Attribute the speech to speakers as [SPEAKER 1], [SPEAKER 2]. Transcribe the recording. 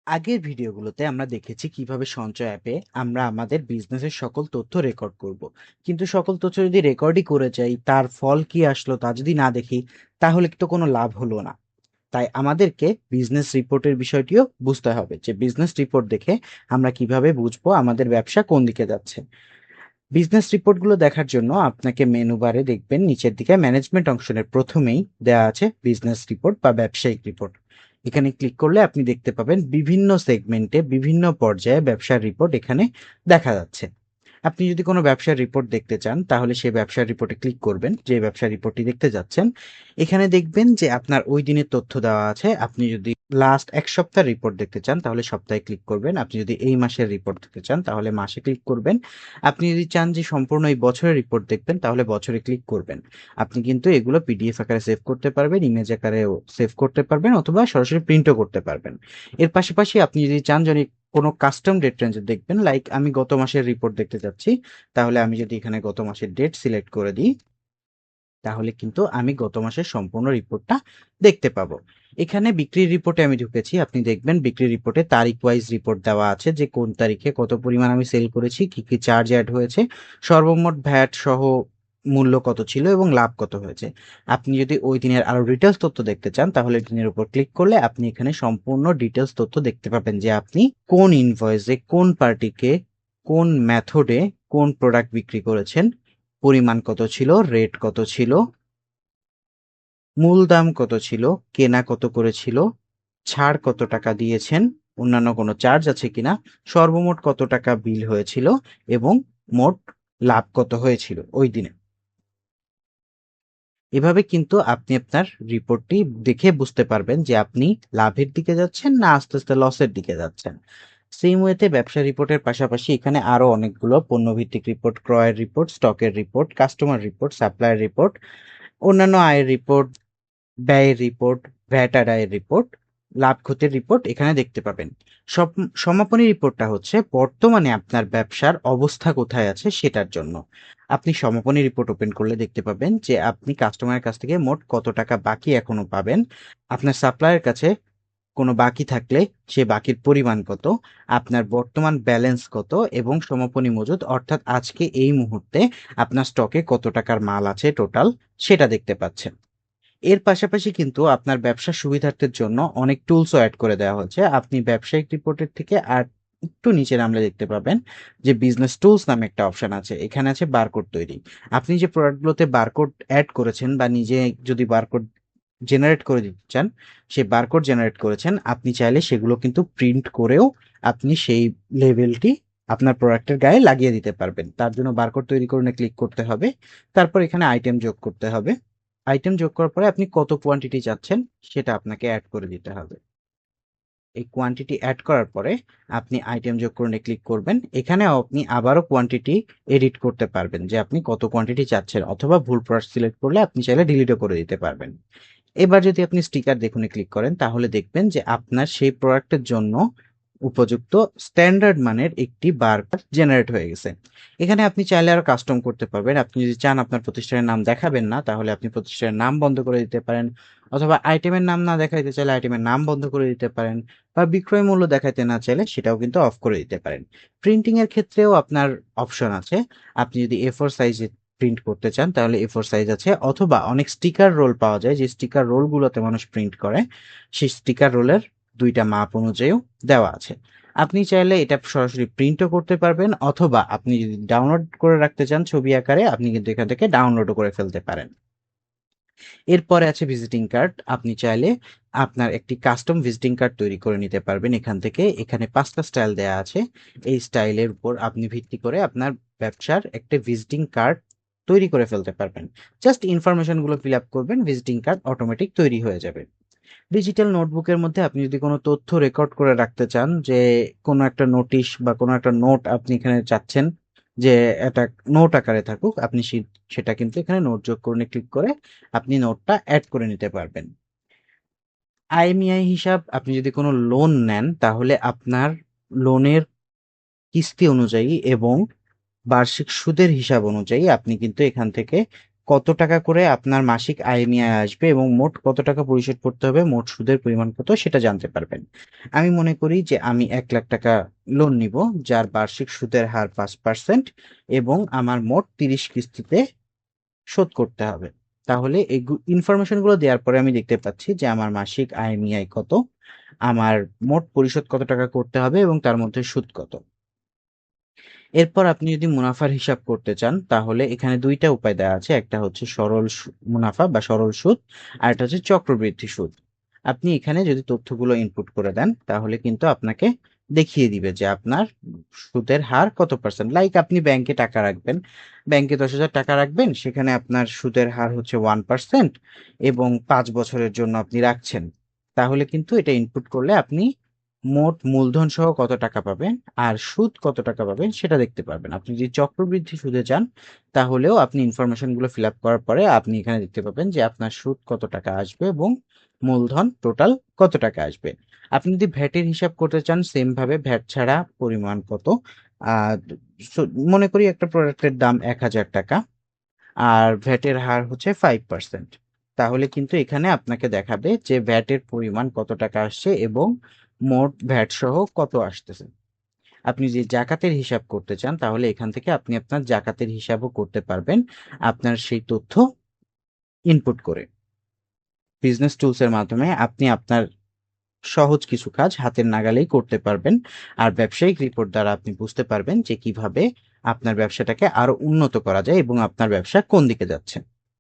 [SPEAKER 1] আগের ভিডিওগুলোতে আমরা দেখেছি কিভাবে সঞ্চয় অ্যাপে আমরা আমাদের বিজনেসের সকল তথ্য রেকর্ড করব। কিন্তু সকল তথ্য যদি রেকর্ডই করে যাই, তার ফল কি আসলো তা যদি না দেখি, তাহলে তো কোনো লাভ হলো না। তাই আমাদেরকে বিজনেস রিপোর্টের বিষয়টিও বুঝতে হবে, যে বিজনেস রিপোর্ট দেখে আমরা কিভাবে বুঝবো আমাদের ব্যবসা কোন দিকে যাচ্ছে। বিজনেস রিপোর্টগুলো দেখার জন্য আপনাকে মেনু বারে দেখবেন নিচের দিকে ম্যানেজমেন্ট অপশনের প্রথমেই দেওয়া আছে বিজনেস রিপোর্ট বা ব্যবসায়িক রিপোর্ট। এখানে ক্লিক করলে আপনি দেখতে পাবেন বিভিন্ন সেগমেন্টে বিভিন্ন পর্যায়ে ব্যবসার রিপোর্ট এখানে দেখা যাচ্ছে। আপনি যদি কোনো ব্যবসার রিপোর্ট দেখতে চান, তাহলে সেই ব্যবসার রিপোর্টে ক্লিক করবেন, যে ব্যবসার রিপোর্টটি দেখতে যাচ্ছেন। এখানে দেখবেন যে আপনার ওই দিনের তথ্য দেওয়া আছে। আপনি যদি লাস্ট এক সপ্তাহের রিপোর্ট দেখতে চান, তাহলে সপ্তাহে ক্লিক করবেন। আপনি যদি এই মাসের রিপোর্ট দেখতে চান, তাহলে মাসে ক্লিক করবেন। আপনি যদি চান যে সম্পূর্ণ এই বছরের রিপোর্ট দেখবেন, তাহলে বছরে ক্লিক করবেন। আপনি কিন্তু এগুলো পিডিএফ আকারে সেভ করতে পারবেন, ইমেজ আকারেও সেভ করতে পারবেন, অথবা সরাসরি প্রিন্টও করতে পারবেন। এর পাশাপাশি আপনি যদি চান যে কোনো কাস্টম ডেট রেঞ্জ দেখবেন, লাইক আমি গত মাসের রিপোর্ট দেখতে চাচ্ছি, তাহলে আমি যদি এখানে গত মাসের ডেট সিলেক্ট করে দিই, তাহলে কিন্তু আমি গত মাসের সম্পূর্ণ রিপোর্টটা দেখতে পাবো। এখানে বিক্রির রিপোর্টে আমি ঢুকেছি। আপনি দেখবেন বিক্রির রিপোর্টে তারিখ ওয়াইজ রিপোর্ট দেওয়া আছে, যে কোন তারিখে কত পরিমাণ আমি সেল করেছি, কি কি চার্জ অ্যাড হয়েছে, সর্বমোট ভ্যাট সহ মূল্য কত ছিল এবং লাভ কত হয়েছে। আপনি যদি ওই দিনের আরো ডিটেলস তথ্য দেখতে চান, তাহলে দিনের উপর ক্লিক করলে আপনি এখানে সম্পূর্ণ ডিটেলস তথ্য দেখতে পাবেন, যে আপনি কোন ইনভয়েসে কোন পার্টিকে কোন মেথডে কোন প্রোডাক্ট বিক্রি করেছেন, পরিমাণ কত ছিল, রেট কত ছিল, মূল দাম কত ছিল, কেনা কত করে ছিল, ছাড় কত টাকা দিয়েছেন, অন্যান্য কোনো চার্জ আছে কিনা, সর্বমোট কত টাকা বিল হয়েছিল এবং মোট লাভ কত হয়েছিল ওই দিনে। এভাবে কিন্তু আপনি আপনার রিপোর্টটি দেখে বুঝতে পারবেন যে আপনি লাভের দিকে যাচ্ছেন না আস্তে আস্তে লসের দিকে যাচ্ছেন। সেম ওয়েতে ব্যবসা রিপোর্টের পাশাপাশি এখানে আরো অনেকগুলো পণ্যভিত্তিক রিপোর্ট, ক্রয়ের রিপোর্ট, স্টকের report, customer report, supplier report, অন্যান্য আয়ের রিপোর্ট, ব্যয়ের রিপোর্ট, ভ্যাট আদায়ের রিপোর্ট, লাভ ক্ষতির রিপোর্ট এখানে দেখতে পাবেন। সব সমাপনী রিপোর্টটা হচ্ছে বর্তমানে আপনার ব্যবসার অবস্থা কোথায় আছে সেটার জন্য। আপনি সমাপনী রিপোর্ট ওপেন করলে দেখতে পাবেন যে আপনি কাস্টমারের কাছ থেকে মোট কত টাকা বাকি এখনো পাবেন, আপনার সাপ্লায়ের কাছে কোনো বাকি থাকলে সে বাকির পরিমাণ কত, আপনার বর্তমান ব্যালেন্স কত এবং সমাপনী মজুদ অর্থাৎ আজকে এই মুহূর্তে আপনার স্টকে কত টাকার মাল আছে টোটাল, সেটা দেখতে পাচ্ছেন। এর পাশাপাশি কিন্তু আপনার ব্যবসার সুবিধার্থের জন্য অনেক টুলসও অ্যাড করে দেওয়া হচ্ছে। আপনি ব্যবসায়িক রিপোর্টের থেকে আর একটু নিচে নামলে দেখতে পাবেন যে বিজনেস টুলস নামে একটা অপশন আছে। এখানে আছে বারকোড তৈরি। আপনি যে প্রোডাক্টগুলোতে বারকোড অ্যাড করেছেন বা নিজে যদি বারকোড জেনারেট করে দিতে চান, সেই বারকোড জেনারেট করেছেন, আপনি চাইলে সেগুলো কিন্তু প্রিন্ট করেও আপনি সেই লেভেলটি আপনার প্রোডাক্টের গায়ে লাগিয়ে দিতে পারবেন। তার জন্য বারকোড তৈরি করে ক্লিক করতে হবে। তারপর এখানে আইটেম যোগ করতে হবে। আইটেম যোগ করার পরে আপনি কত কোয়ান্টিটি চাচ্ছেন সেটা আপনাকে অ্যাড করে দিতে হবে। এই কোয়ান্টিটি অ্যাড করার পরে আপনি আইটেম যোগ করে ক্লিক করবেন। এখানে আপনি আবারও কোয়ান্টিটি এডিট করতে পারবেন, যে আপনি কত কোয়ান্টিটি চাচ্ছেন, অথবা ভুল প্রোডাক্ট সিলেক্ট করলে আপনি চাইলে ডিলিটও করে দিতে পারবেন। এবার যদি আপনি স্টিকার দেখুনে ক্লিক করেন, তাহলে দেখবেন যে আপনার সেই প্রোডাক্টের জন্য উপযুক্ত স্ট্যান্ডার্ড মানের একটি বারকোড জেনারেট হয়ে গেছে। এখানে আপনি চাইলে আরো কাস্টম করতে পারবেন। আপনি যদি চান আপনার প্রতিষ্ঠানের নাম দেখাবেন না, তাহলে আপনি প্রতিষ্ঠানের নাম বন্ধ করে দিতে পারেন, অথবা আইটেমের নাম না দেখাইতে চাইলে আইটেমের নাম বন্ধ করে দিতে পারেন, বা বিক্রয় মূল্য দেখাইতে না চাইলে সেটাও কিন্তু অফ করে দিতে পারেন। প্রিন্টিং এর ক্ষেত্রেও আপনার অপশন আছে। আপনি যদি A4 সাইজে প্রিন্ট করতে চান, তাহলে A4 সাইজ আছে, অথবা অনেক স্টিকার রোল পাওয়া যায়, যে স্টিকার রোলগুলোতে মানুষ প্রিন্ট করে, সেই স্টিকার রোলের দুইটা মাপ অনুযায়ীও দেওয়া আছে। আপনি চাইলে এটা সরাসরি প্রিন্টও করতে পারবেন, অথবা আপনি যদি ডাউনলোড করে রাখতে চান ছবি আকারে, আপনি কিন্তু এখান থেকে ডাউনলোডও করে ফেলতে পারেন। এরপরে আছে ভিজিটিং কার্ড। আপনি চাইলে আপনার একটি কাস্টম ভিজিটিং কার্ড তৈরি করে নিতে পারবেন এখান থেকে। এখানে 5টা স্টাইল দেয়া আছে। এই স্টাইলের উপর আপনি ভিত্তি করে আপনার ব্যবসার একটা ভিজিটিং কার্ড তৈরি করে ফেলতে পারবেন। জাস্ট ইনফরমেশনগুলো ফিল আপ করবেন, ভিজিটিং কার্ড অটোমেটিক তৈরি হয়ে যাবে। ডিজিটাল নোটবুকের মধ্যে আপনি যদি কোনো তথ্য রেকর্ড করে রাখতে চান, যে কোনো একটা নোটিশ বা কোনো একটা নোট আপনি এখানে চাচ্ছেন যে এটা নোট আকারে থাকুক, আপনি সেটা কিন্তু এখানে নোট যোগ করে ক্লিক করে আপনি নোটটা অ্যাড করে নিতে পারবেন। আইএমইআই হিসাব, আপনি যদি কোনো লোন নেন, তাহলে আপনার লোনের কিস্তি অনুযায়ী এবং বার্ষিক সুদের হিসাব অনুযায়ী আপনি কিন্তু এখান থেকে কত টাকা করে আপনার মাসিক আয় নিয়ে আসবে এবং মোট কত টাকা পরিশোধ করতে হবে, মোট সুদের পরিমাণ কত সেটা জানতে পারবেন। আমি মনে করি যে আমি 1 লাখ টাকা লোন নিব, যার বার্ষিক সুদের হার 5% এবং আমার মোট 30 কিস্তিতে শোধ করতে হবে। তাহলে এই ইনফরমেশন গুলো দেওয়ার পরে আমি দেখতে পাচ্ছি যে আমার মাসিক আয় নিয়ে কত, আমার মোট পরিশোধ কত টাকা করতে হবে এবং তার মধ্যে সুদ কত। এরপর আপনি যদি মুনাফার হিসাব করতে চান তাহলে এখানে দুইটা উপায় দেওয়া আছে, একটা হচ্ছে সরল মুনাফা বা সরল সুদ, আর একটা হচ্ছে চক্রবৃদ্ধি সুদ। আপনি এখানে যদি তথ্যগুলো ইনপুট করে দেন তাহলে কিন্তু আপনাকে দেখিয়ে দিবে যে আপনার সুদের হার কত পার্সেন্ট। লাইক আপনি ব্যাংকে টাকা রাখবেন, ব্যাংকে 10,000 টাকা রাখবেন, সেখানে আপনার সুদের হার হচ্ছে 1% এবং 5 বছরের জন্য আপনি রাখছেন, তাহলে কিন্তু এটা ইনপুট করলে আপনি মোট মূলধন সহ কত টাকা পাবেন আর সুদ কত টাকা পাবেন সেটা দেখতে পারবেন। আপনি যদি চক্রবৃদ্ধি সুদে যান তাহলেও আপনি ইনফরমেশন গুলো ফিল আপ করার পরে আপনি এখানে দেখতে পাবেন যে আপনার সুদ কত টাকা আসবে এবং মূলধন টোটাল কত টাকা আসবে। আপনি যদি ভ্যাটের হিসাব করতে চান সেম ভাবে ভ্যাট ছাড়া পরিমাণ কত, আহ মনে করি একটা প্রোডাক্টের দাম 1,000 টাকা আর ভ্যাটের হার হচ্ছে 5%, তাহলে কিন্তু এখানে আপনাকে দেখাবে যে ভ্যাটের পরিমাণ কত টাকা আসছে এবং মোট ভ্যাট সহ কত আসতেছে। আপনি যে জাকাতের হিসাব করতে চান তাহলে এখান থেকে আপনি আপনার জাকাতের হিসাবও করতে পারবেন আপনার সেই তথ্য ইনপুট করে। বিজনেস টুলস এর মাধ্যমে আপনি আপনার সহজ কিছু কাজ হাতের নাগালেই করতে পারবেন, আর ব্যবসায়িক রিপোর্ট দ্বারা আপনি বুঝতে পারবেন যে কিভাবে আপনার ব্যবসাটাকে আরো উন্নত করা যায় এবং আপনার ব্যবসা কোন দিকে যাচ্ছে।